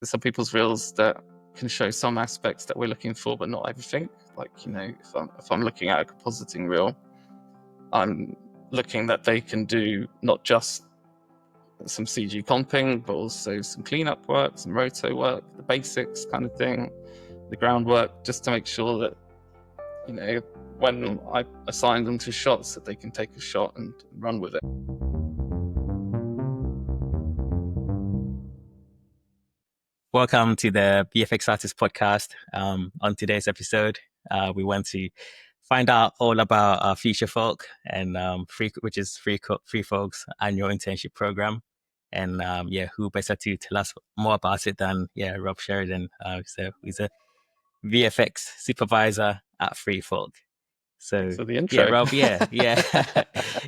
some people's reels that can show some aspects that we're looking for, but not everything. Like, if I'm looking at a compositing reel, I'm looking that they can do not just some CG comping, but also some cleanup work, some roto work, the basics kind of thing, the groundwork, just to make sure that, when I assign them to shots, that they can take a shot and run with it. Welcome to the VFX Artists Podcast. On today's episode, we want to find out all about Futurefolk and which is Freefolk's annual internship program. And who better to tell us more about it than Rob Sheridan? So he's a VFX supervisor at Freefolk. So the intro. Yeah, Rob, yeah.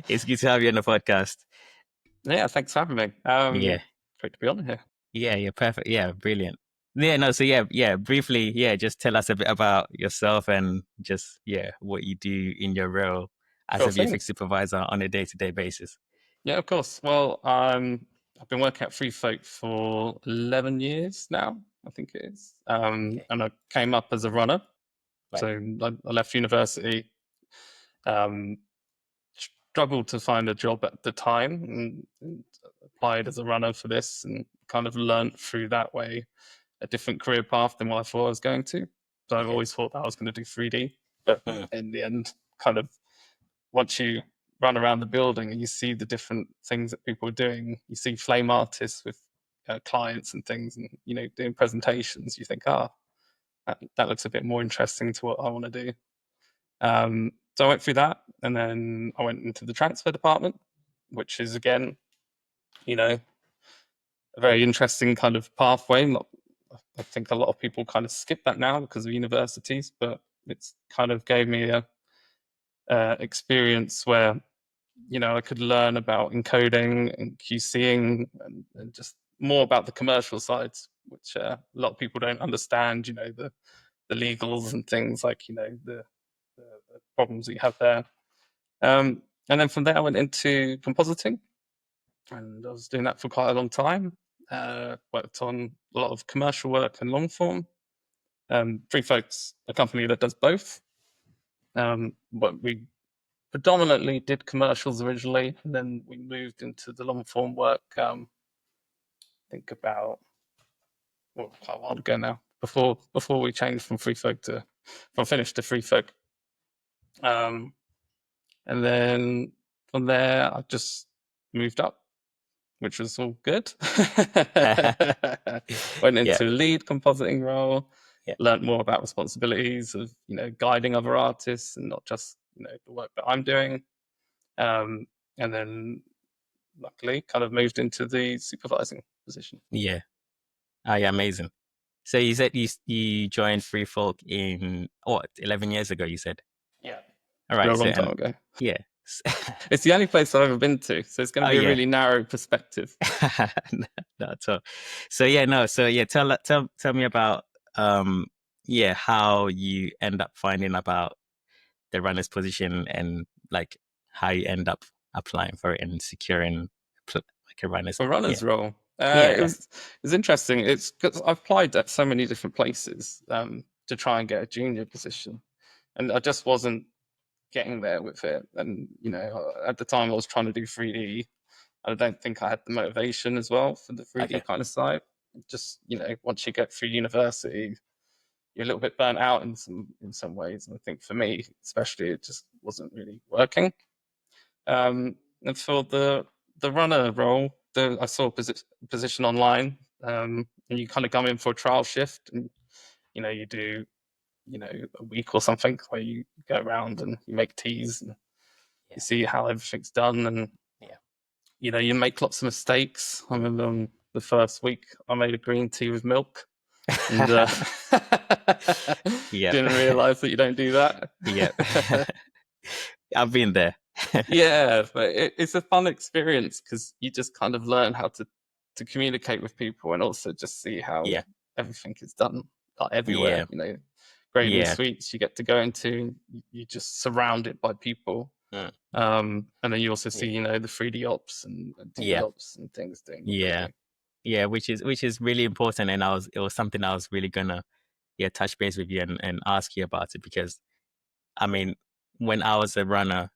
It's good to have you on the podcast. Yeah, thanks for having me. Great to be on here. Yeah, perfect. Yeah, brilliant. Briefly, just tell us a bit about yourself and just, what you do in your role as a VFX supervisor on a day-to-day basis. Yeah, of course. Well, I've been working at Freefolk for 11 years now, I think it is. And I came up as a runner. Right. So I left university, struggled to find a job at the time and applied as a runner for this and kind of learnt through that way a different career path than what I thought I was going to. So I've always thought that I was going to do 3D, but in the end, kind of once you run around the building and you see the different things that people are doing, you see flame artists with clients and things, and doing presentations, you think, that looks a bit more interesting to what I want to do. So I went through that, and then I went into the transfer department, which is again, a very interesting kind of pathway. I think a lot of people kind of skip that now because of universities, but it's kind of gave me a experience where, I could learn about encoding and QCing and just more about the commercial sides, which a lot of people don't understand, the legals and things like, the problems that you have there. And then from there, I went into compositing, and I was doing that for quite a long time. Worked on a lot of commercial work and long form. Freefolk's a company that does both. But we predominantly did commercials originally, and then we moved into the long form work. I think about quite a while ago now. Before we changed from Finish to Freefolk. And then from there, I just moved up, which was all good. Went into lead compositing role, learned more about responsibilities of, guiding other artists and not just, the work that I'm doing. And then luckily kind of moved into the supervising position. Yeah. Amazing. So you said you joined Freefolk in 11 years ago, you said? Yeah. All right. A long time ago. Yeah. It's the only place I've ever been to, so it's going to be a really narrow perspective. Not at all. Tell me about how you end up finding about the runner's position and like how you end up applying for it and securing like a runner's role. It was interesting. It's because I've applied at so many different places to try and get a junior position, and I just wasn't getting there with it. And at the time I was trying to do 3D. I don't think I had the motivation as well for the 3D kind of side. Just once you get through university, you're a little bit burnt out in some ways. And I think for me, especially, it just wasn't really working. And for the runner role, I saw a position online, and you kind of come in for a trial shift, and you do a week or something where you go around and you make teas and you see how everything's done, and you make lots of mistakes. I remember on the first week I made a green tea with milk, and didn't realize that you don't do that. I've been there. Yeah, but it's a fun experience because you just kind of learn how to communicate with people, and also just see how everything is done everywhere. Grading suites you get to go into, you just surrounded by people. And then you also see the 3D ops and 2D ops and things doing. Yeah, which is really important, and it was something I was really gonna touch base with you and ask you about it, because I mean, when I was a runner,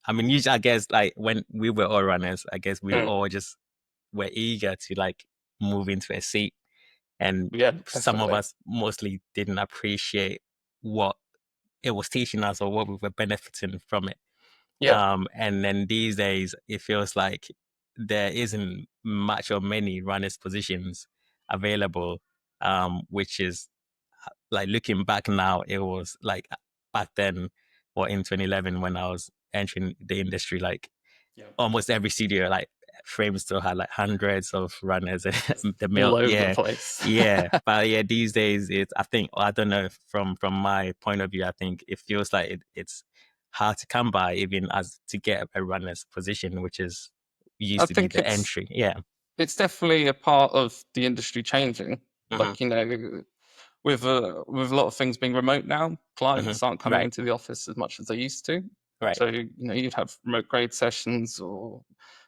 I mean, usually I guess like when we were all runners, I guess we Mm. all just were eager to like move into a seat, and Yeah, some of definitely. us mostly didn't appreciate what it was teaching us or what we were benefiting from it. Yeah, And then these days, it feels like there isn't much or many runners positions available, which is like looking back now, it was like back then or in 2011 when I was entering the industry, like yeah, almost every studio, like frames still had like hundreds of runners. it's The all mill, over the yeah, place. yeah. But yeah, these days I think, I don't know, from my point of view, I think it feels like it's hard to come by, even as to get a runner's position, which is I used to be think the entry. Yeah. it's definitely a part of the industry changing. Hmm. Like, you know, with a lot of things being remote now, Hmm. clients aren't coming Right. into the office as much as they used to. Right. So, you know, you'd have remote grade sessions, or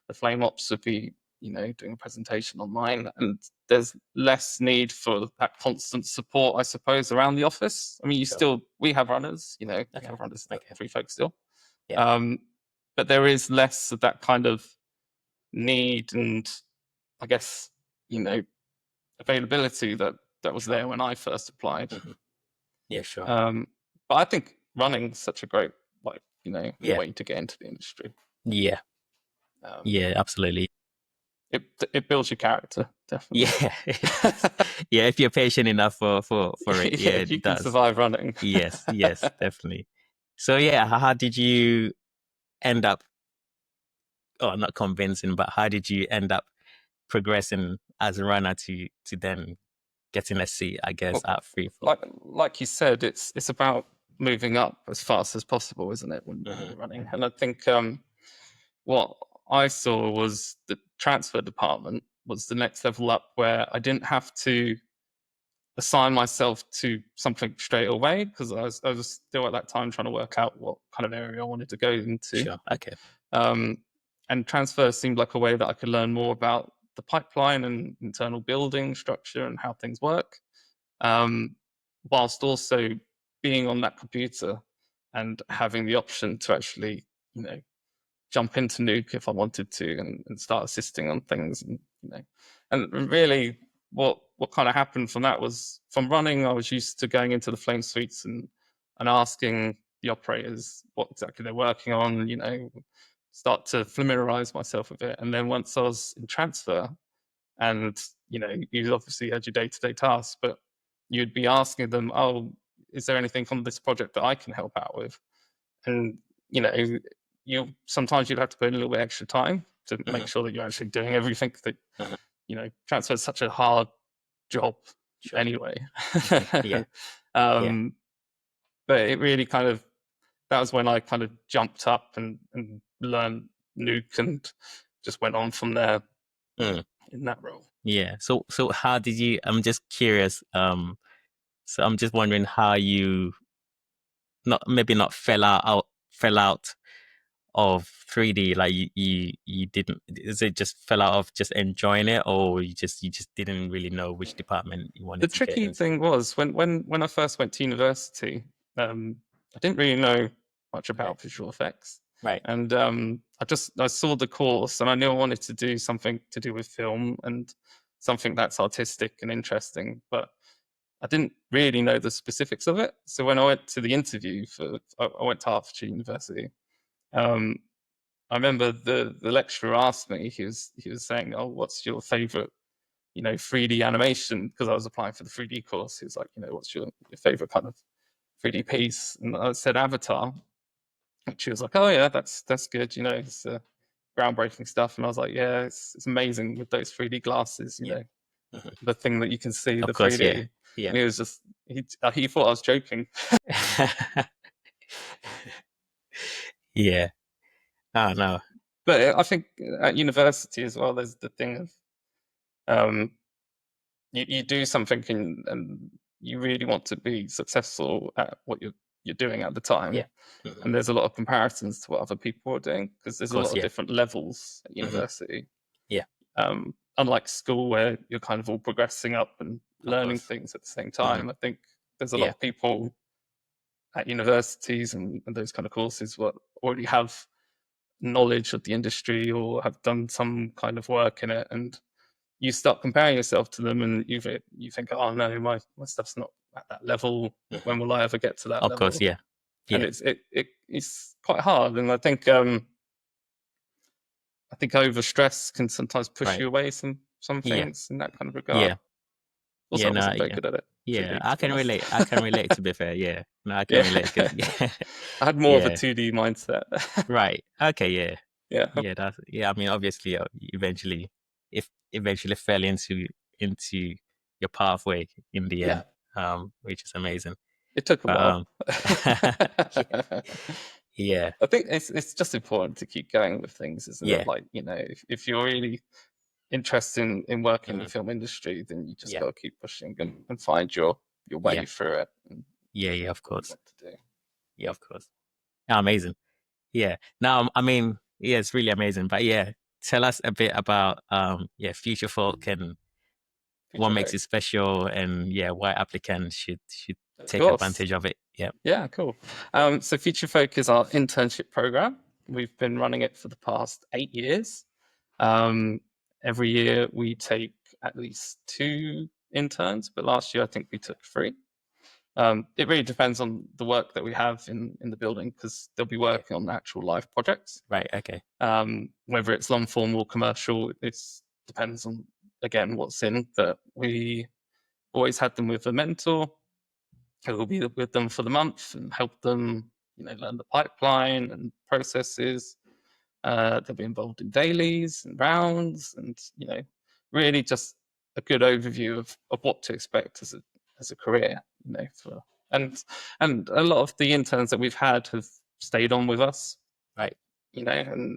the flame ops would be, you know, doing a presentation online, and there's less need for that constant support, I suppose, around the office. I mean, Sure. we have runners, you know, we Okay. have runners at Okay. Freefolk still. Yeah. Um, but there is less of that kind of need and, I guess, you know, availability that was Sure. there when I first applied. Hmm. Yeah. Sure. But I think running's such a great, like, you know, Yeah. way to get into the industry. Yeah. Um, Yeah. Absolutely. it builds your character, definitely. Yeah. It does. Yeah. If you're patient enough for it, Yeah, yeah, if you it can does. survive running. Yes. Yes. Definitely. So yeah, how did you end up, or not convincing, but how did you end up progressing as a runner to then getting a seat, I guess, Well, at Freefolk? like you said, it's about moving up as fast as possible, isn't it, when Hmm. you're running? And I think what I saw was the transfer department was the next level up, where I didn't have to assign myself to something straight away, because I was still at that time trying to work out what kind of area I wanted to go into. Sure. Okay. Um, and transfer seemed like a way that I could learn more about the pipeline and internal building structure and how things work, um, whilst also being on that computer and having the option to actually, you know, jump into Nuke if I wanted to, and start assisting on things, and, you know, and really what kind of happened from that was, from running, I was used to going into the flame suites and asking the operators what exactly they're working on, you know, start to familiarize myself with it. And then once I was in transfer, and, you know, you obviously had your day-to-day tasks, but you'd be asking them, oh, is there anything on this project that I can help out with? And, you know, you sometimes you'd have to put in a little bit extra time to make Hmm. sure that you're actually doing everything that, Hmm. you know, transfer is such a hard job Sure. anyway. Yeah. Yeah. um, but it really kind of, that was when I kind of jumped up and learned Nuke, and just went on from there Mm. in that role. Yeah. So how did you? I'm just curious. So I'm just wondering how you not fell out of 3D. Like you didn't. Is it just fell out of just enjoying it, or you just didn't really know which department you The wanted to get tricky into? thing was, when I first went to university, I didn't really know much Okay. about visual effects, Right. and I saw the course, and I knew I wanted to do something to do with film and something that's artistic and interesting, but I didn't really know the specifics of it. So when I went to the interview I went to Hertfordshire University. Um, I remember the lecturer asked me. He was saying, "Oh, what's your favorite, you know, 3D animation?" Because I was applying for the 3D course. He was like, "You know, what's your favorite kind of 3D piece?" And I said Avatar. And she was like, "Oh yeah, that's good. You know, it's groundbreaking stuff." And I was like, "Yeah, it's amazing with those 3D glasses. You Yeah. know, Mhm. the thing that you can see, Of the course. Yeah. 3D." Yeah. And he was just he thought I was joking. Yeah. Oh no. But I think at university as well, there's the thing of, um, you do something, and you really want to be successful at what you're doing at the time. Yeah. Mhm. And there's a lot of comparisons to what other people are doing, because Of there's a lot course. of Yeah. different levels at Hmm. university. Yeah. unlike school where you're kind of all progressing up and learning things at the same time. I think there's a lot of people at universities and those kind of courses what already have knowledge of the industry or have done some kind of work in it, and you start comparing yourself to them, and you think, oh no, my stuff's not at that level. When will I ever get to that level? Of course, yeah. And it's quite hard, and I think over stress can sometimes push you away some things in that kind of regard. Yeah. Also, I wasn't very good at it. Yeah, I can relate. I can relate, to be fair. Yeah, no, I can relate. I had more of a 2D mindset. Right. Okay. Yeah. Yeah. I mean, obviously, eventually fell into your pathway in the end, which is amazing. It took a while. Yeah. I think it's just important to keep going with things, isn't it? Like, if you're really interested in working in the film industry, then you just got to keep pushing and find your way through it. Yeah, of course. Yeah, of course. Amazing. Yeah. Now, I mean, yeah, it's really amazing. But yeah, tell us a bit about Futurefolk and what makes it special, and why applicants should take advantage of it. Yeah, cool. So Futurefolk is our internship program. We've been running it for the past 8 years. Every year we take at least 2 interns, but last year I think we took 3. It really depends on the work that we have in the building, because they'll be working on actual live projects. Right. Okay. Whether it's long form or commercial, it depends on, again, what's in. But we always had them with a mentor who will be with them for the month and help them, learn the pipeline and processes. They'll be involved in dailies and rounds, and really just a good overview of what to expect as a career. And a lot of the interns that we've had have stayed on with us, right? And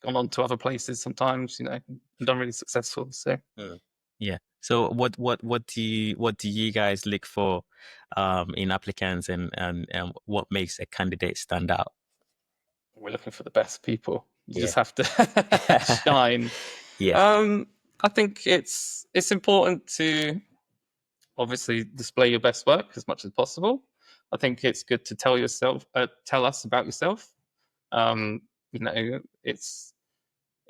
gone on to other places sometimes, and done really successful. So yeah. So what do you guys look for in applicants, and what makes a candidate stand out? We're looking for the best people. You just have to shine. I think it's important to obviously display your best work as much as possible. I think it's good to tell us about yourself.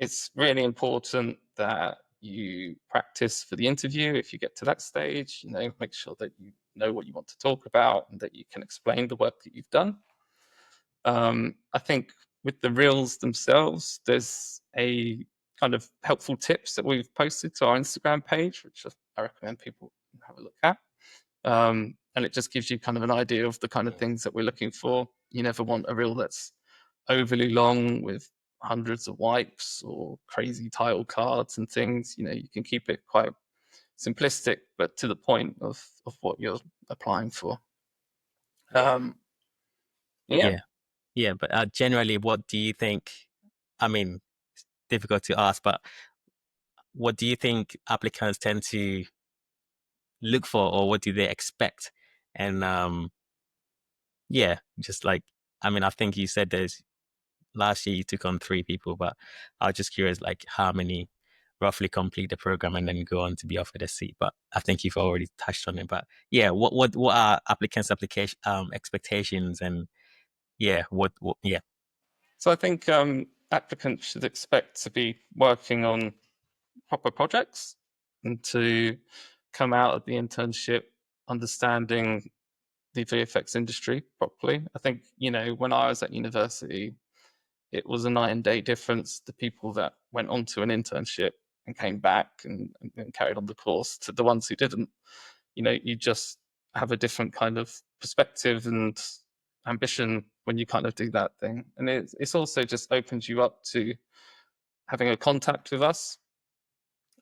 It's really important that you practice for the interview. If you get to that stage, make sure that you know what you want to talk about and that you can explain the work that you've done. I think with the reels themselves, there's a kind of helpful tips that we've posted to our Instagram page, which I recommend people have a look at. And it just gives you kind of an idea of the kind of things that we're looking for. You never want a reel that's overly long with hundreds of wipes or crazy title cards and things. You can keep it quite simplistic, but to the point of what you're applying for. Yeah, but generally, what do you think? I mean, it's difficult to ask, but what do you think applicants tend to look for, or what do they expect? And just like, I mean, I think you said last year you took on 3 people, but I was just curious, like, how many roughly complete the program and then go on to be offered a seat. But I think you've already touched on it. But yeah, what are applicants' expectations, and what. So I think applicants should expect to be working on proper projects and to come out of the internship understanding the VFX industry properly. I think, when I was at university, it was a night and day difference. The people that went on to an internship and came back and carried on the course to the ones who didn't. You just have a different kind of perspective and ambition when you kind of do that thing. And it's also just opens you up to having a contact with us.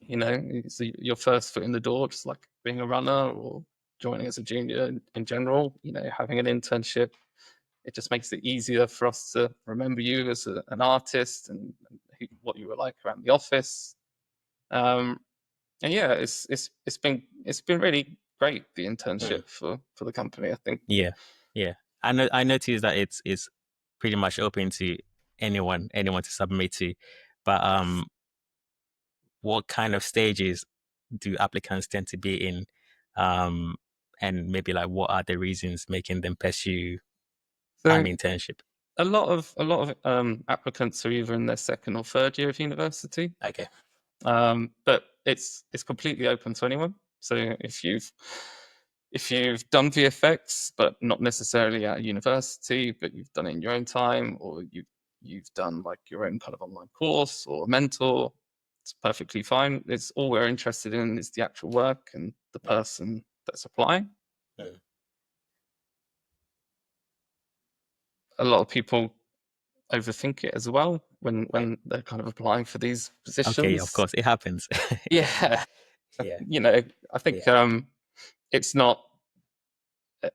It's your first foot in the door, just like being a runner or joining as a junior in general. Having an internship, it just makes it easier for us to remember you as an artist and what you were like around the office. And yeah, it's been really great, the internship for the company, I think. Yeah. I noticed that it's pretty much open to anyone to submit to, but what kind of stages do applicants tend to be in, and maybe like what are the reasons making them pursue an internship? A lot of applicants are either in their second or third year of university. Okay. But it's completely open to anyone. So if you've done VFX, but not necessarily at a university, but you've done it in your own time, or you've done like your own kind of online course or a mentor, it's perfectly fine. It's all we're interested in is the actual work and the person that's applying. A lot of people overthink it as well when they're kind of applying for these positions. Okay, of course, it happens. Yeah. I think it's not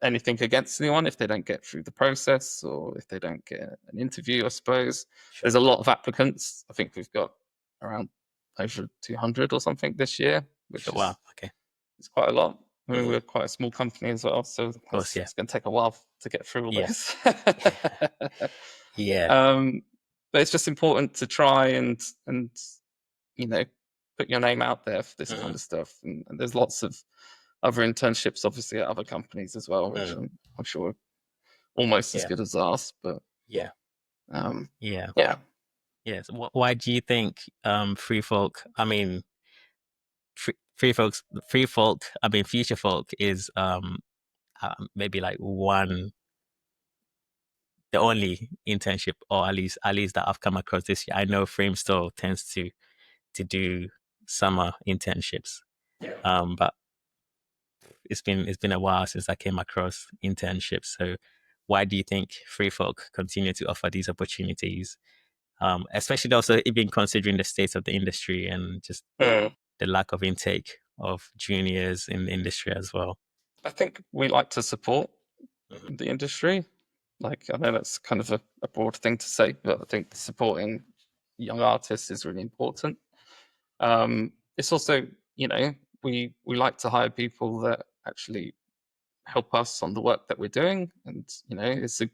anything against anyone if they don't get through the process or if they don't get an interview, I suppose. Sure. There's a lot of applicants. I think we've got around over 200 or something this year, which is, wow, okay, it's quite a lot. I mean, we're quite a small company as well, so of course, it's going to take a while to get through all this. But it's just important to try and put your name out there for this kind of stuff. And there's lots of other internships, obviously, at other companies as well, which I'm sure are almost as good as ours. But yes. Why do you think Freefolk? I mean, Freefolk. I mean, Futurefolk is maybe like the only internship, or at least that I've come across this year. I know Framestore tends to do summer internships, but it's been a while since I came across internships. So why do you think Freefolk continue to offer these opportunities, especially also even considering the state of the industry and just the lack of intake of juniors in the industry as well? I think we like to support the industry. Like, I know that's kind of a broad thing to say, but I think supporting young artists is really important. It's also, we like to hire people that actually help us on the work that we're doing, and it's a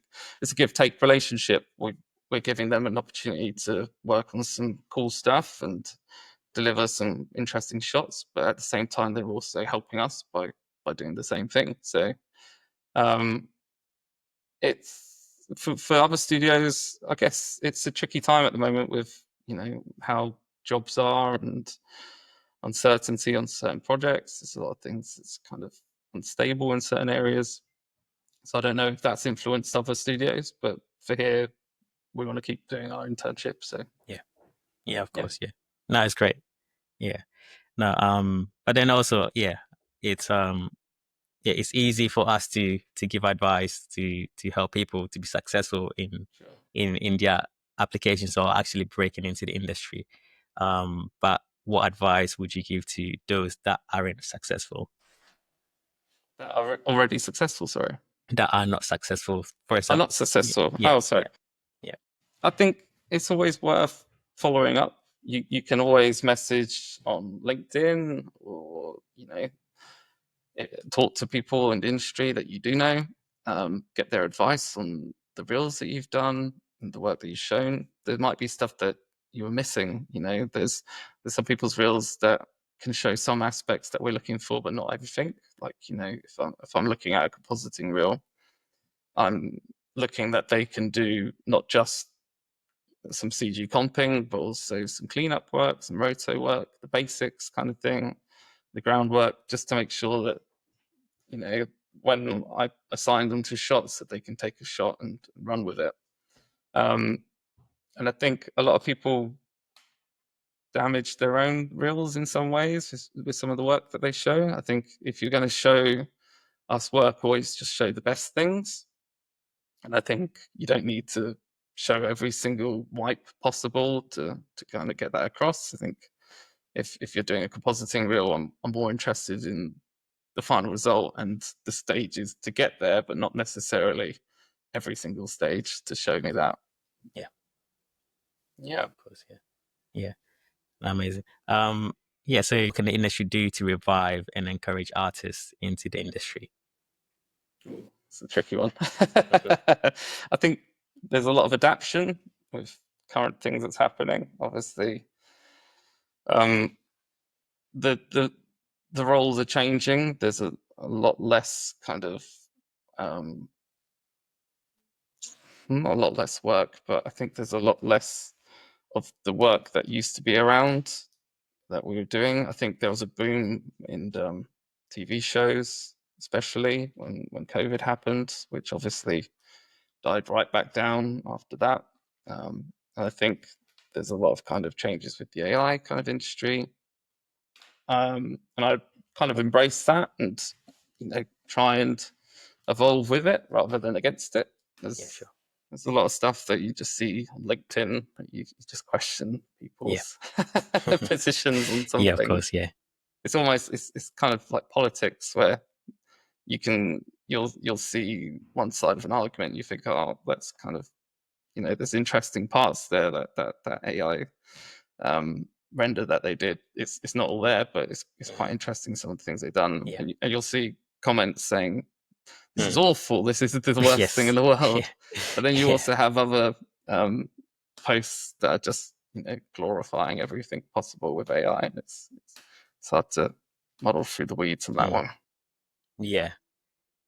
give-take relationship. We're giving them an opportunity to work on some cool stuff and deliver some interesting shots, but at the same time they're also helping us by doing the same thing. So it's for other studios, I guess it's a tricky time at the moment with how jobs are and uncertainty on certain projects. There's a lot of things that's kind of unstable in certain areas. So I don't know if that's influenced other studios, but for here, we want to keep doing our internship. So yeah, of course, yeah. No, it's great. Yeah, no, but then also, it's it's easy for us to give advice to help people to be successful in their applications or actually breaking into the industry. But what advice would you give to those that aren't successful? That are already successful, sorry. That are not successful, for example. Are not successful. Oh, sorry. Yeah. I think it's always worth following up. You can always message on LinkedIn or, talk to people in the industry that you do know, get their advice on the reels that you've done and the work that you've shown. There might be stuff that you were missing. There's some people's reels that can show some aspects that we're looking for, but not everything. Like, if I'm looking at a compositing reel, I'm looking that they can do not just some CG comping, but also some cleanup work, some roto work, the basics kind of thing, the groundwork, just to make sure that, when I assign them to shots, that they can take a shot and run with it. And I think a lot of people damage their own reels in some ways with some of the work that they show. I think if you're going to show us work, always just show the best things. And I think you don't need to show every single wipe possible to kind of get that across. I think if you're doing a compositing reel, I'm more interested in the final result and the stages to get there, but not necessarily every single stage to show me that. Yeah, of course. Yeah, amazing. So what can the industry do to revive and encourage artists into the industry? It's a tricky one. I think there's a lot of adaptation with current things that's happening. Obviously, the roles are changing. There's a lot less kind of not a lot less work, but I think there's a lot less of the work that used to be around that we were doing. I think there was a boom in TV shows, especially when COVID happened, which obviously died right back down after that. And I think there's a lot of kind of changes with the AI kind of industry. And I kind of embrace that and, try and evolve with it rather than against it. There's a lot of stuff that you just see on LinkedIn that you just question people's positions on something. Yeah, of course, yeah. It's almost it's kind of like politics where you'll see one side of an argument, you think, oh, that's kind of, there's interesting parts there that AI render that they did. It's not all there, but it's quite interesting, some of the things they've done. Yeah. And you'll see comments saying, this is awful, this is the worst thing in the world. But then you also have other posts that are just glorifying everything possible with AI, and it's hard to muddle through the weeds on that one. Yeah.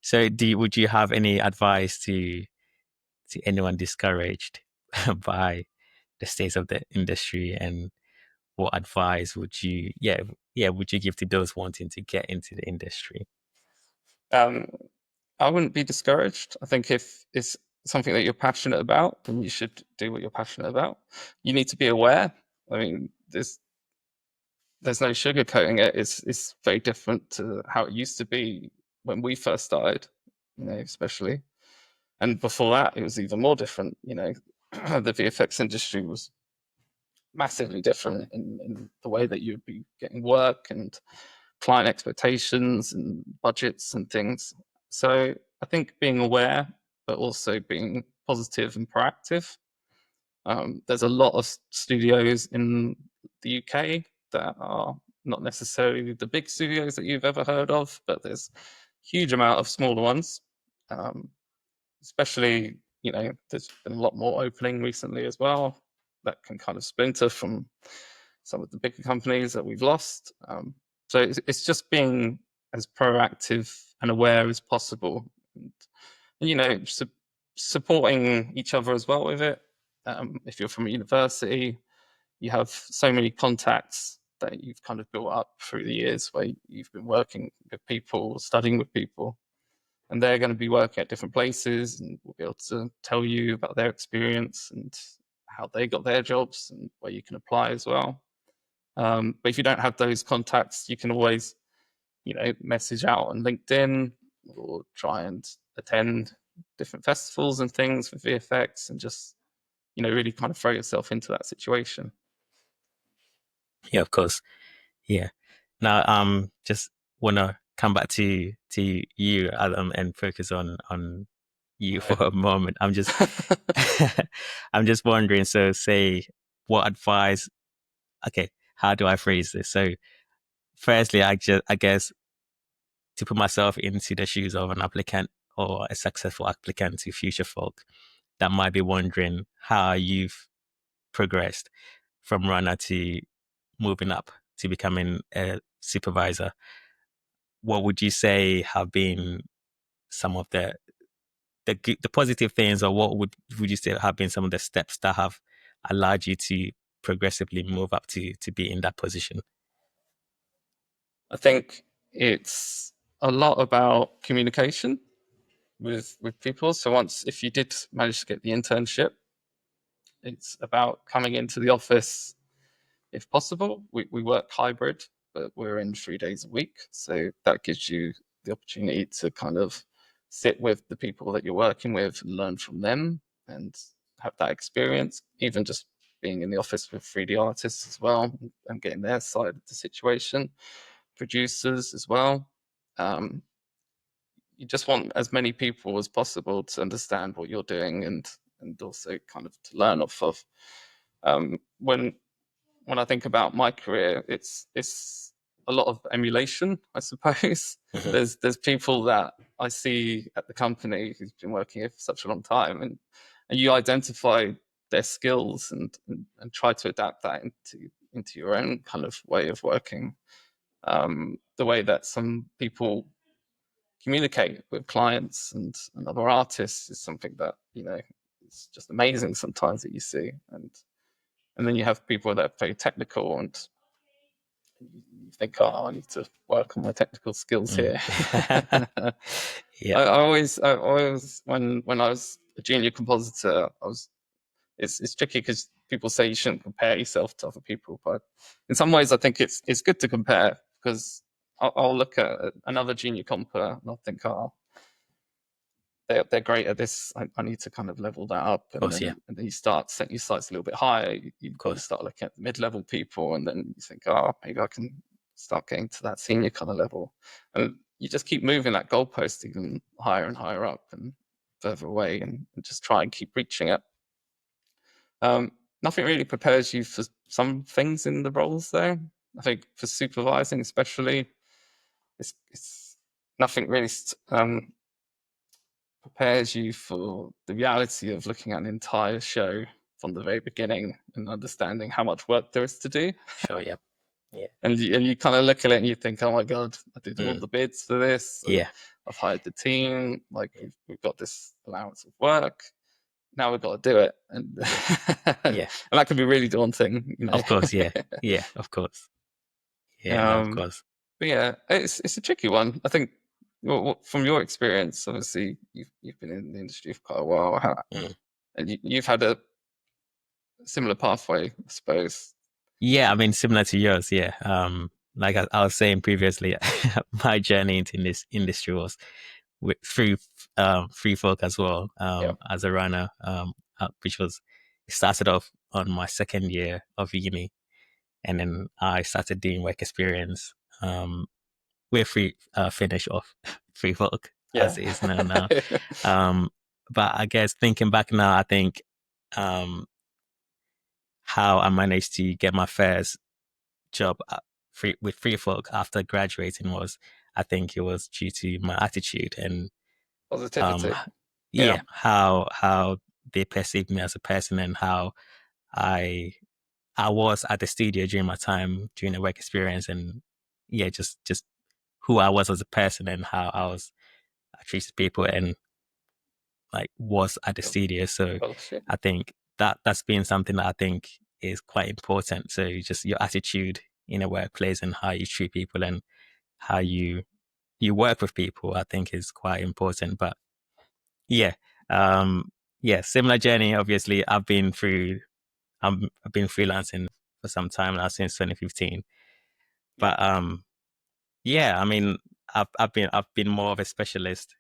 So would you have any advice to anyone discouraged by the state of the industry, and what advice would you give to those wanting to get into the industry? I wouldn't be discouraged. I think if it's something that you're passionate about, then you should do what you're passionate about. You need to be aware. I mean, there's no sugarcoating it. It's very different to how it used to be when we first started, especially. And before that, it was even more different. The VFX industry was massively different in the way that you'd be getting work and client expectations and budgets and things. So I think being aware, but also being positive and proactive. There's a lot of studios in the UK that are not necessarily the big studios that you've ever heard of, but there's a huge amount of smaller ones. Especially, there's been a lot more opening recently as well that can kind of splinter from some of the bigger companies that we've lost. So it's just being as proactive and aware as possible, and supporting each other as well with it. If you're from a university, you have so many contacts that you've kind of built up through the years where you've been working with people, studying with people, and they're going to be working at different places and will be able to tell you about their experience and how they got their jobs and where you can apply as well. But if you don't have those contacts, you can always, message out on LinkedIn or try and attend different festivals and things for VFX and just, really kind of throw yourself into that situation. Yeah, of course. Yeah. Now, just want to come back to you, Adam, and focus on you for a moment. I'm just wondering. So, say, what advice? Okay, how do I phrase this? So, firstly, I guess to put myself into the shoes of an applicant or a successful applicant to Futurefolk that might be wondering how you've progressed from runner to moving up to becoming a supervisor. What would you say have been some of the positive things, or what would you say have been some of the steps that have allowed you to progressively move up to be in that position? I think it's a lot about communication with people. So if you did manage to get the internship, it's about coming into the office if possible. We work hybrid, but we're in 3 days a week. So that gives you the opportunity to kind of sit with the people that you're working with and learn from them and have that experience, even just being in the office with 3D artists as well and getting their side of the situation, producers as well. You just want as many people as possible to understand what you're doing and also kind of to learn off of. When I think about my career, it's a lot of emulation, I suppose. There's people that I see at the company who's been working here for such a long time, and you identify their skills and try to adapt that into your own kind of way of working. The way that some people communicate with clients and other artists is something that, it's just amazing sometimes that you see. And then you have people that are very technical, and you think, oh, I need to work on my technical skills here. Yeah. I always, when I was a junior compositor, it's tricky because people say you shouldn't compare yourself to other people, but in some ways I think it's good to compare, because I'll look at another junior comper and I'll think, oh, they're great at this. I need to kind of level that up, and then you start setting your sights a little bit higher. You start looking at the mid-level people, and then you think, oh, maybe I can start getting to that senior kind of level, and you just keep moving that goalpost even higher and higher up and further away, and just try and keep reaching it. Nothing really prepares you for some things in the roles, though. I think for supervising, especially, it's nothing really prepares you for the reality of looking at an entire show from the very beginning and understanding how much work there is to do. Sure. Yeah. And you kind of look at it and you think, oh my God, I did all the bids for this. Yeah. I've hired the team. Like, we've got this allowance of work. Now we've got to do it. And and that can be really daunting. Of course. Yeah. Yeah. Of course. Yeah. No, of course. But yeah, it's a tricky one. I think, from your experience, obviously you've been in the industry for quite a while, and you've had a similar pathway, I suppose. Yeah, I mean, similar to yours. Yeah. Like I was saying previously, my journey into this industry was through Freefolk as well, as a runner, which started off on my second year of uni, and then I started doing work experience. We're finish off Freefolk as it is now. But I guess thinking back now, I think how I managed to get my first job with Freefolk after graduating was, I think it was due to my attitude and positivity. How they perceived me as a person, and how I was at the studio during my time during the work experience, and just who I was as a person and how I treated people and like was at the studio. So I think that's been something that I think is quite important. So just your attitude in a workplace and how you treat people and how you work with people, I think is quite important. But similar journey. Obviously, I've been freelancing for some time now, since 2015. But I mean, I've been more of a specialist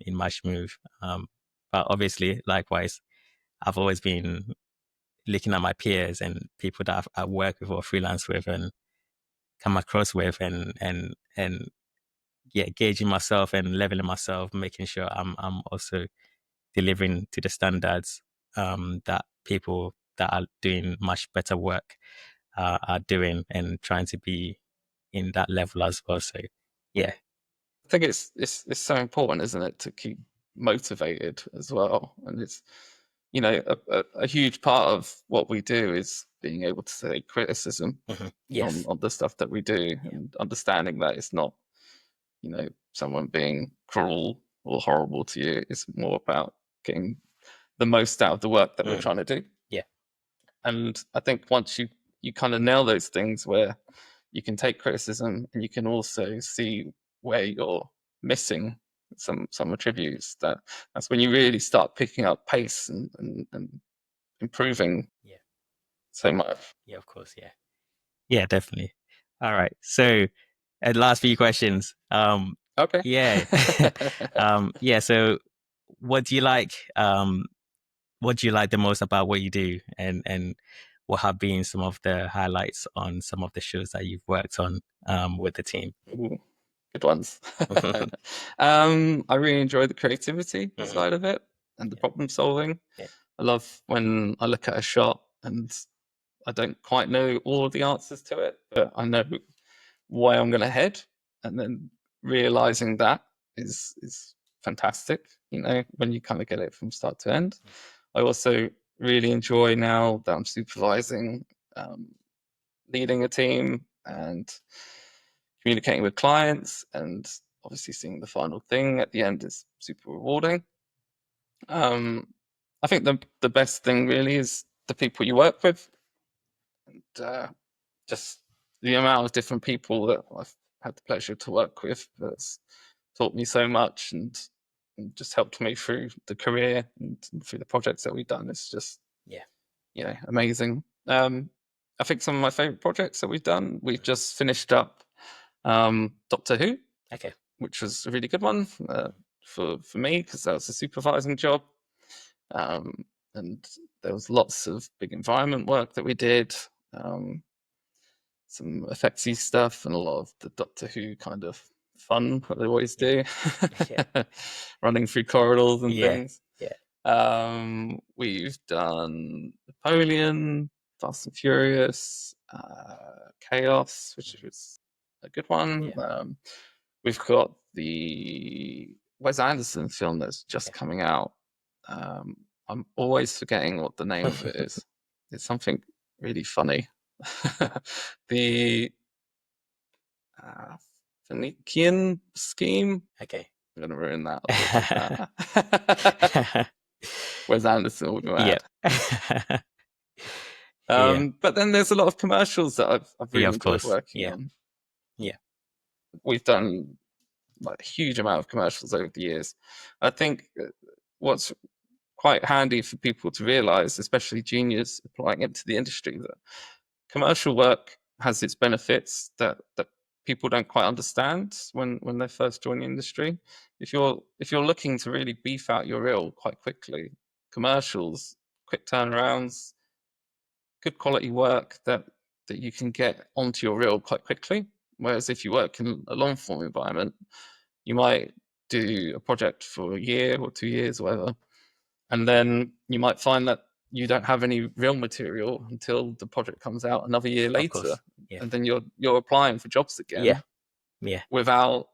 in Match Move. But obviously, likewise, I've always been looking at my peers and people that I work with or freelance with and come across with, and gauging myself and leveling myself, making sure I'm also delivering to the standards that people that are doing much better work are doing, and trying to be in that level as well. So yeah, I think it's so important, isn't it, to keep motivated as well. And it's, a huge part of what we do is being able to take criticism on the stuff that we do, and understanding that it's not, someone being cruel or horrible to you. It's more about getting the most out of the work that we're trying to do. Yeah. And I think once you kind of nail those things where you can take criticism and you can also see where you're missing some attributes, that's when you really start picking up pace and improving so much. Yeah, of course. Yeah, definitely. All right. So last few questions. Okay. Yeah. So what do you like? What do you like the most about what you do, and what have been some of the highlights on some of the shows that you've worked on with the team? Ooh, good ones. I really enjoy the creativity side of it and the problem solving. I love when I look at a shot and I don't quite know all of the answers to it, but I know where I'm going to head, and then realizing that is fantastic. When you kind of get it from start to end. I also really enjoy, now that I'm supervising, leading a team and communicating with clients, and obviously seeing the final thing at the end is super rewarding. I think the best thing really is the people you work with, and just the amount of different people that I've had the pleasure to work with that's taught me so much and just helped me through the career and through the projects that we've done. It's just amazing. I think some of my favorite projects that we've done, we've just finished up Doctor Who, which was a really good one for me, because that was a supervising job. And there was lots of big environment work that we did, some effectsy stuff, and a lot of the Doctor Who kind of fun that they always do, running through corridors and things. We've done Napoleon, Fast and Furious, Chaos, which was a good one. We've got the Wes Anderson film that's just coming out. I'm always forgetting what the name of it is. It's something really funny. The Phoenician scheme. I'm gonna ruin that. Wes Anderson would be mad. But then there's a lot of commercials that I've really enjoyed working on. We've done like a huge amount of commercials over the years. I think what's quite handy for people to realize, especially juniors applying into the industry, that commercial work has its benefits that people don't quite understand when they first join the industry. If you're looking to really beef out your reel quite quickly, commercials, quick turnarounds, good quality work that you can get onto your reel quite quickly. Whereas if you work in a long form environment, you might do a project for a year or 2 years or whatever, and then you might find that you don't have any real material until the project comes out another year later, and then you're applying for jobs again without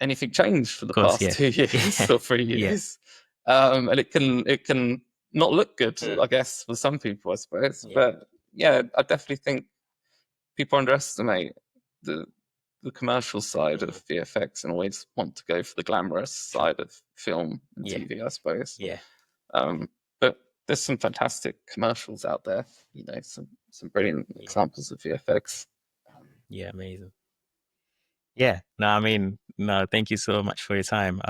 anything changed for the past 2 years or 3 years. And it can not look good, I guess, for some people, I suppose. But I definitely think people underestimate the commercial side of VFX and always want to go for the glamorous side of film and TV, I suppose. But there's some fantastic commercials out there, some brilliant examples of VFX. Amazing. Thank you so much for your time.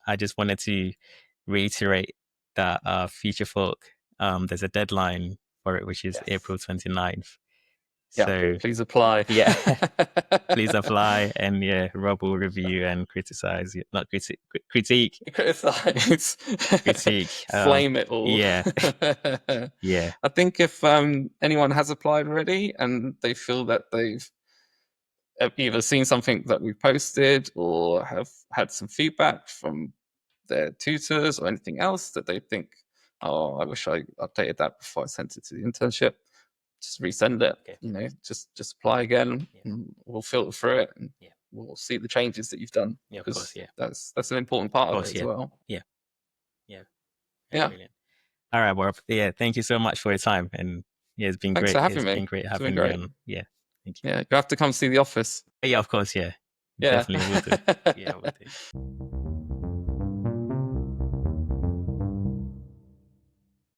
I just wanted to reiterate that Futurefolk, there's a deadline for it, which is April 29th. So please apply. Please apply, and Rob will review and criticize it. Not critique. Criticize. Critique. Flame it all. I think if anyone has applied already and they feel that they've either seen something that we posted or have had some feedback from their tutors or anything else that they think, oh, I wish I updated that before I sent it to the internship, just resend it. Just apply again, and we'll filter through it, and we'll see the changes that you've done. Of course, that's an important part of it as well. Brilliant. All right, Rob. Thank you so much for your time, and it's been Thanks great. for having it's me. Been great having you on. Thank you. You have to come see the office. Of course. Definitely will do. Will do.